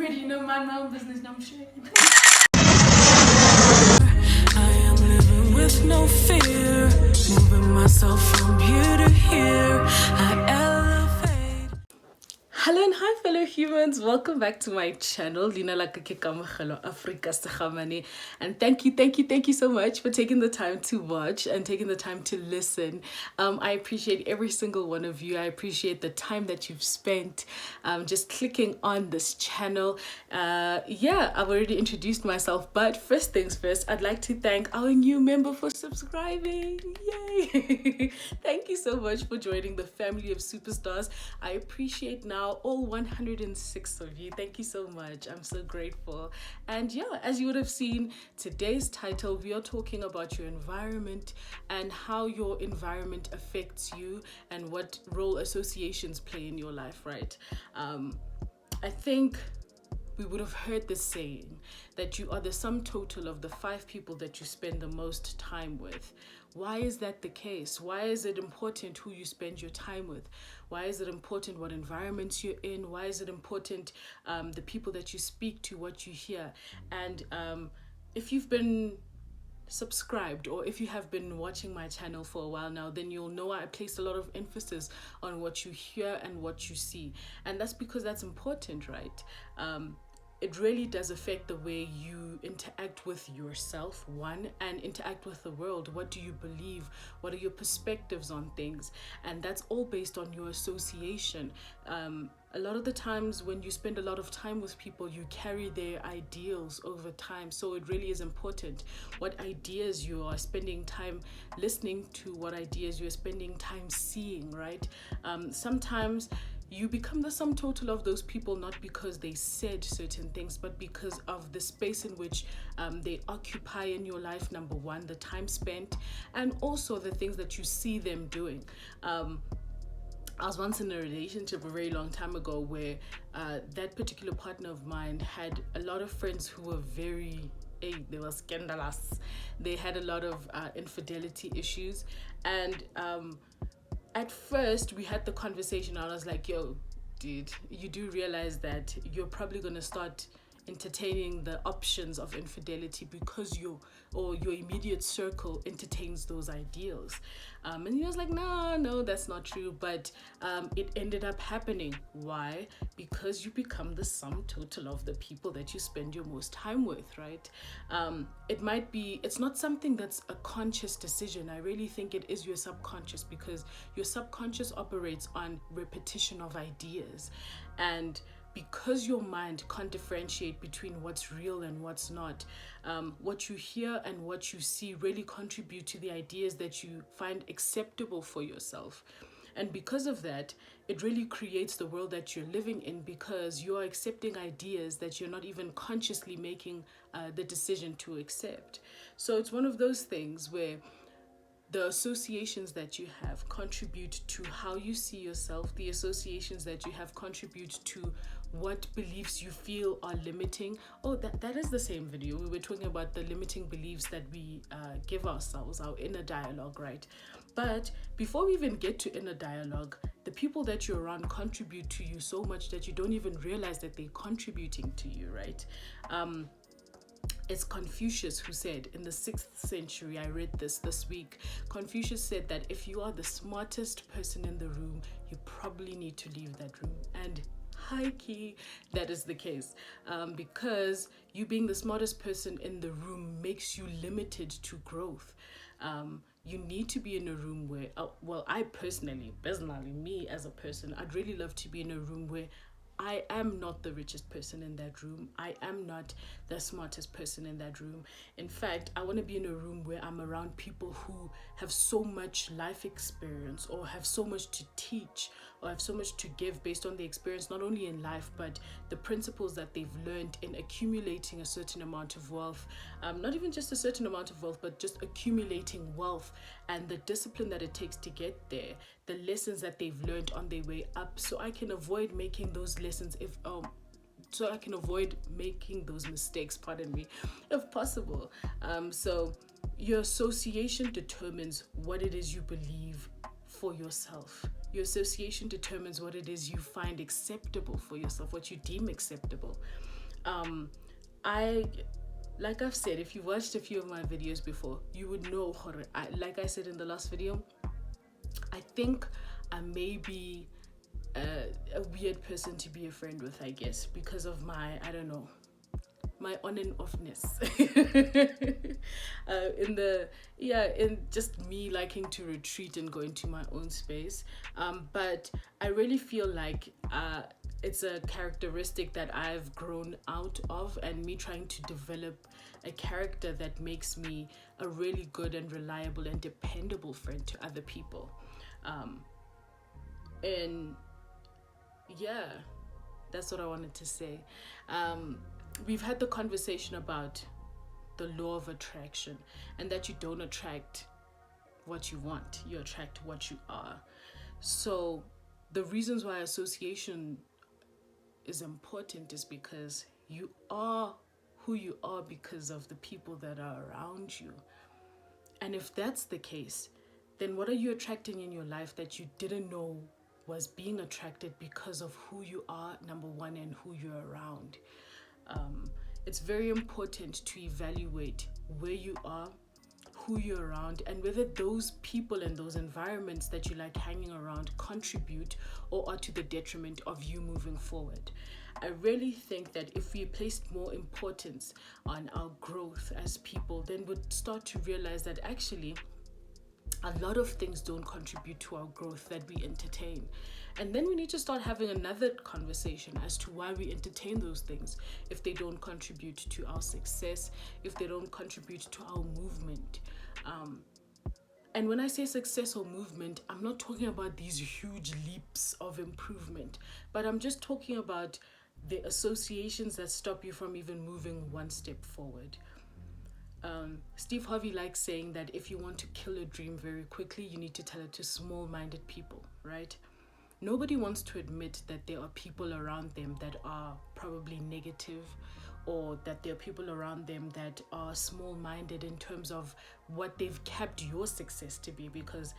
pretty, you know, mind my own business, no, I'm sure. I am living with no fear, moving myself from here to here. I elevate. Hello and hi fellow humans, welcome back to my channel, Dumelang Bagolo, Africa Sahamane. And thank you so much for taking the time to watch and taking the time to listen. I appreciate every single one of you. I appreciate the time that you've spent just clicking on this channel. Yeah, I've already introduced myself, but first things first, I'd like to thank our new member for subscribing. Yay! Thank you so much for joining the family of superstars. I appreciate now all 106 of you. Thank you so much. I'm so grateful. And yeah, as you would have seen, today's title, we are talking about your environment and how your environment affects you and what role associations play in your life, right? I think we would have heard this saying that you are the sum total of the 5 people that you spend the most time with. Why is that the case? Why is it important who you spend your time with? Why is it important what environments you're in? Why is it important the people that you speak to, what you hear? And if you've been subscribed or if you have been watching my channel for a while now, then you'll know I place a lot of emphasis on what you hear and what you see. And that's because that's important, right? It really does affect the way you interact with yourself, one, and interact with the world. What do you believe? What are your perspectives on things? And that's all based on your association. A lot of the times when you spend a lot of time with people, you carry their ideals over time. So it really is important what ideas you are spending time listening to, what ideas you're spending time seeing, right? Sometimes you become the sum total of those people, not because they said certain things, but because of the space in which they occupy in your life, number one, the time spent, and also the things that you see them doing. I was once in a relationship a very long time ago where that particular partner of mine had a lot of friends who were they were scandalous. They had a lot of infidelity issues, and at first we had the conversation. I was like, yo, dude, you do realize that you're probably going to start entertaining the options of infidelity because your immediate circle entertains those ideals. And he was like, no, that's not true. But it ended up happening. Why? Because you become the sum total of the people that you spend your most time with, right? It's not something that's a conscious decision. I really think it is your subconscious, because your subconscious operates on repetition of ideas. And because your mind can't differentiate between what's real and what's not, what you hear and what you see really contribute to the ideas that you find acceptable for yourself. And because of that, it really creates the world that you're living in, because you're accepting ideas that you're not even consciously making the decision to accept. So it's one of those things where the associations that you have contribute to how you see yourself. The associations that you have contribute to what beliefs you feel are limiting. Oh, that is the same video. We were talking about the limiting beliefs that we give ourselves, our inner dialogue, right? But before we even get to inner dialogue, the people that you're around contribute to you so much that you don't even realize that they're contributing to you, right? It's Confucius who said in the 6th century, I read this week, Confucius said that if you are the smartest person in the room, you probably need to leave that room. And high key, that is the case, because you being the smartest person in the room makes you limited to growth. You need to be in a room where, I personally, me as a person, I'd really love to be in a room where I am not the richest person in that room. I am not the smartest person in that room. In fact, I want to be in a room where I'm around people who have so much life experience, or have so much to teach, or have so much to give based on the experience, not only in life, but the principles that they've learned in accumulating a certain amount of wealth. Not even just a certain amount of wealth, but just accumulating wealth and the discipline that it takes to get there, the lessons that they've learned on their way up, so I can avoid making those lessons so I can avoid making those mistakes, if possible. So your association determines what it is you believe for yourself. Your association determines what it is you find acceptable for yourself, what you deem acceptable. Like I've said, if you've watched a few of my videos before, you would know, like I said in the last video, I think I may be a weird person to be a friend with, I guess, because of my, I don't know, my on and offness. In just me liking to retreat and go into my own space. But I really feel like it's a characteristic that I've grown out of, and me trying to develop a character that makes me a really good and reliable and dependable friend to other people. And yeah, that's what I wanted to say. We've had the conversation about the law of attraction, and that you don't attract what you want, you attract what you are. So the reasons why association is important is because you are who you are because of the people that are around you. And if that's the case, then what are you attracting in your life that you didn't know was being attracted because of who you are, number one, and who you're around? It's very important to evaluate where you are, who you're around, and whether those people and those environments that you like hanging around contribute or are to the detriment of you moving forward. I really think that if we placed more importance on our growth as people, then we'd start to realize that actually a lot of things don't contribute to our growth that we entertain. And then we need to start having another conversation as to why we entertain those things if they don't contribute to our success, if they don't contribute to our movement. And when I say success or movement, I'm not talking about these huge leaps of improvement, but I'm just talking about the associations that stop you from even moving one step forward. Steve Harvey likes saying that if you want to kill a dream very quickly, you need to tell it to small-minded people, right? Nobody wants to admit that there are people around them that are probably negative, or that there are people around them that are small-minded in terms of what they've kept your success to be. Because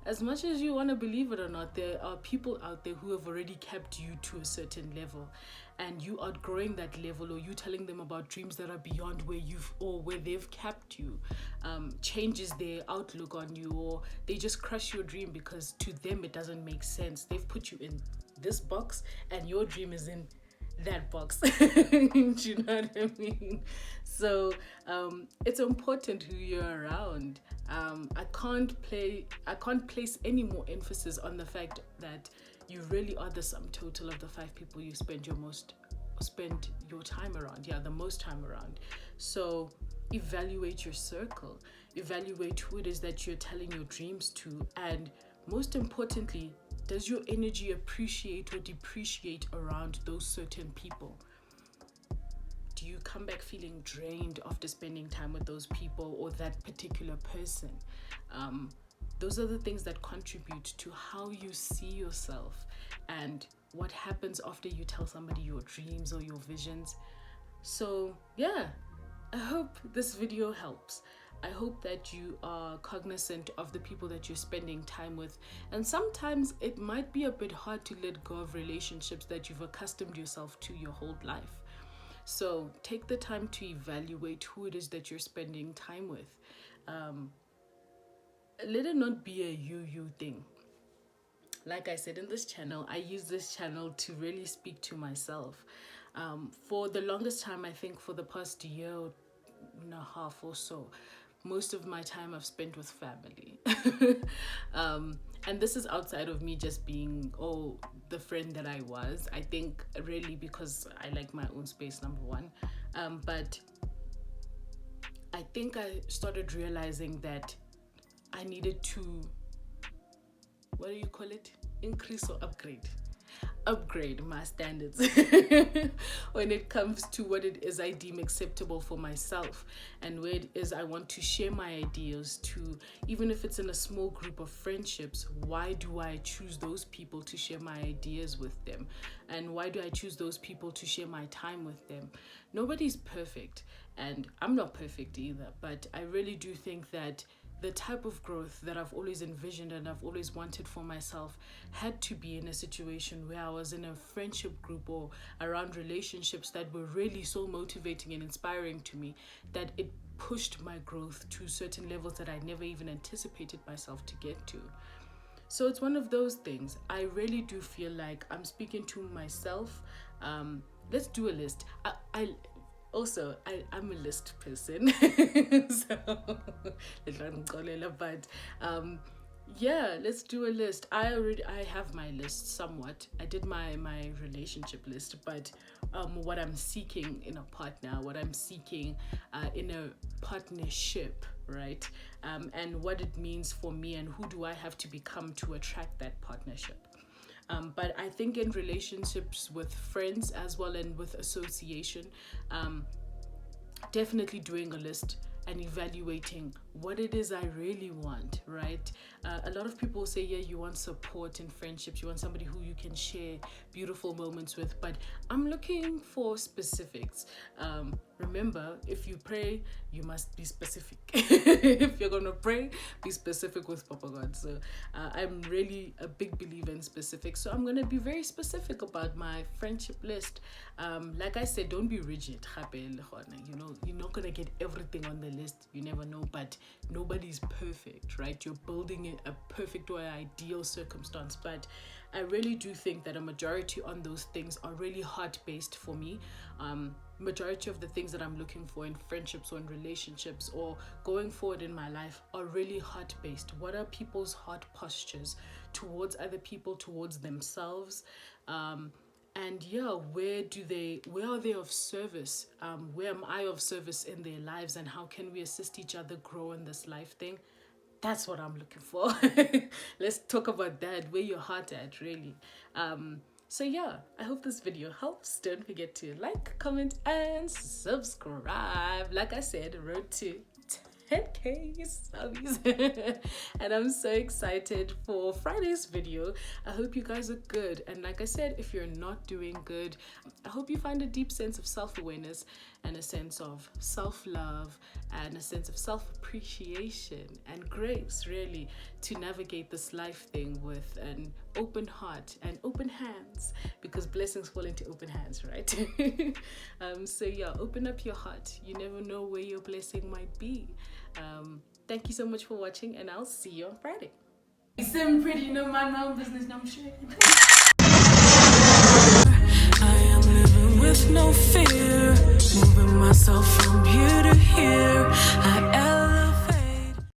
as much as you want to believe it or not, there are people out there who have already kept you to a certain level, and you outgrowing that level, or you telling them about dreams that are beyond where you've or where they've kept you, changes their outlook on you, or they just crush your dream because to them it doesn't make sense. They've put you in this box and your dream is in that box. Do you know what I mean? So it's important who you're around. I can't place any more emphasis on the fact that you really are the sum total of the 5 people you spend your time around. Yeah, the most time around. So evaluate your circle, evaluate who it is that you're telling your dreams to, and most importantly, does your energy appreciate or depreciate around those certain people? Do you come back feeling drained after spending time with those people or that particular person? Those are the things that contribute to how you see yourself and what happens after you tell somebody your dreams or your visions. So yeah, I hope this video helps. I hope that you are cognizant of the people that you're spending time with. And sometimes it might be a bit hard to let go of relationships that you've accustomed yourself to your whole life. So take the time to evaluate who it is that you're spending time with. Let it not be a you thing. Like I said in this channel, I use this channel to really speak to myself. For the longest time, I think for the past year and a half or so, most of my time I've spent with family. And this is outside of me just being, the friend that I was. I think really because I like my own space, number one. But I think I started realizing that I needed to, what do you call it? Increase or upgrade my standards when it comes to what it is I deem acceptable for myself, and where it is I want to share my ideas to. Even if it's in a small group of friendships, why do I choose those people to share my ideas with them? And why do I choose those people to share my time with them? Nobody's perfect, and I'm not perfect either, but I really do think that the type of growth that I've always envisioned and I've always wanted for myself had to be in a situation where I was in a friendship group or around relationships that were really so motivating and inspiring to me that it pushed my growth to certain levels that I never even anticipated myself to get to. So it's one of those things. I really do feel like I'm speaking to myself. Let's do a list. I'm a list person. So but let's do a list. I have my list somewhat. I did my relationship list, but what I'm seeking in a partner, what I'm seeking in a partnership, right? And what it means for me, and who do I have to become to attract that partnership. But I think in relationships with friends as well and with association, definitely doing a list and evaluating what it is I really want, right? A lot of people say, yeah, you want support in friendships, you want somebody who you can share beautiful moments with, but I'm looking for specifics. Remember, if you pray, you must be specific. If you're gonna pray, be specific with Papa God. So I'm really a big believer in specifics. So I'm gonna be very specific about my friendship list. Like I said, don't be rigid. You know, you're not gonna get everything on the list. You never know, but nobody's perfect, right? You're building a perfect or ideal circumstance, but I really do think that a majority on those things are really heart-based for me. Majority of the things that I'm looking for in friendships or in relationships or going forward in my life are really heart-based. What are people's heart postures towards other people, towards themselves? And where are they of service? Where am I of service in their lives, and how can we assist each other grow in this life thing? That's what I'm looking for. Let's talk about that, where your heart at, really. So I hope this video helps. Don't forget to like, comment, and subscribe. Like I said, road to 10K subs. And I'm so excited for Friday's video. I hope you guys are good. And like I said, if you're not doing good, I hope you find a deep sense of self-awareness and a sense of self-love and a sense of self-appreciation and grace, really, to navigate this life thing with an open heart and open hands, because blessings fall into open hands, right? Open up your heart. You never know where your blessing might be. Thank you so much for watching, and I'll see you on Friday. I'm pretty, mind my own business, I'm sure. I am living with no fear, moving myself from here to here.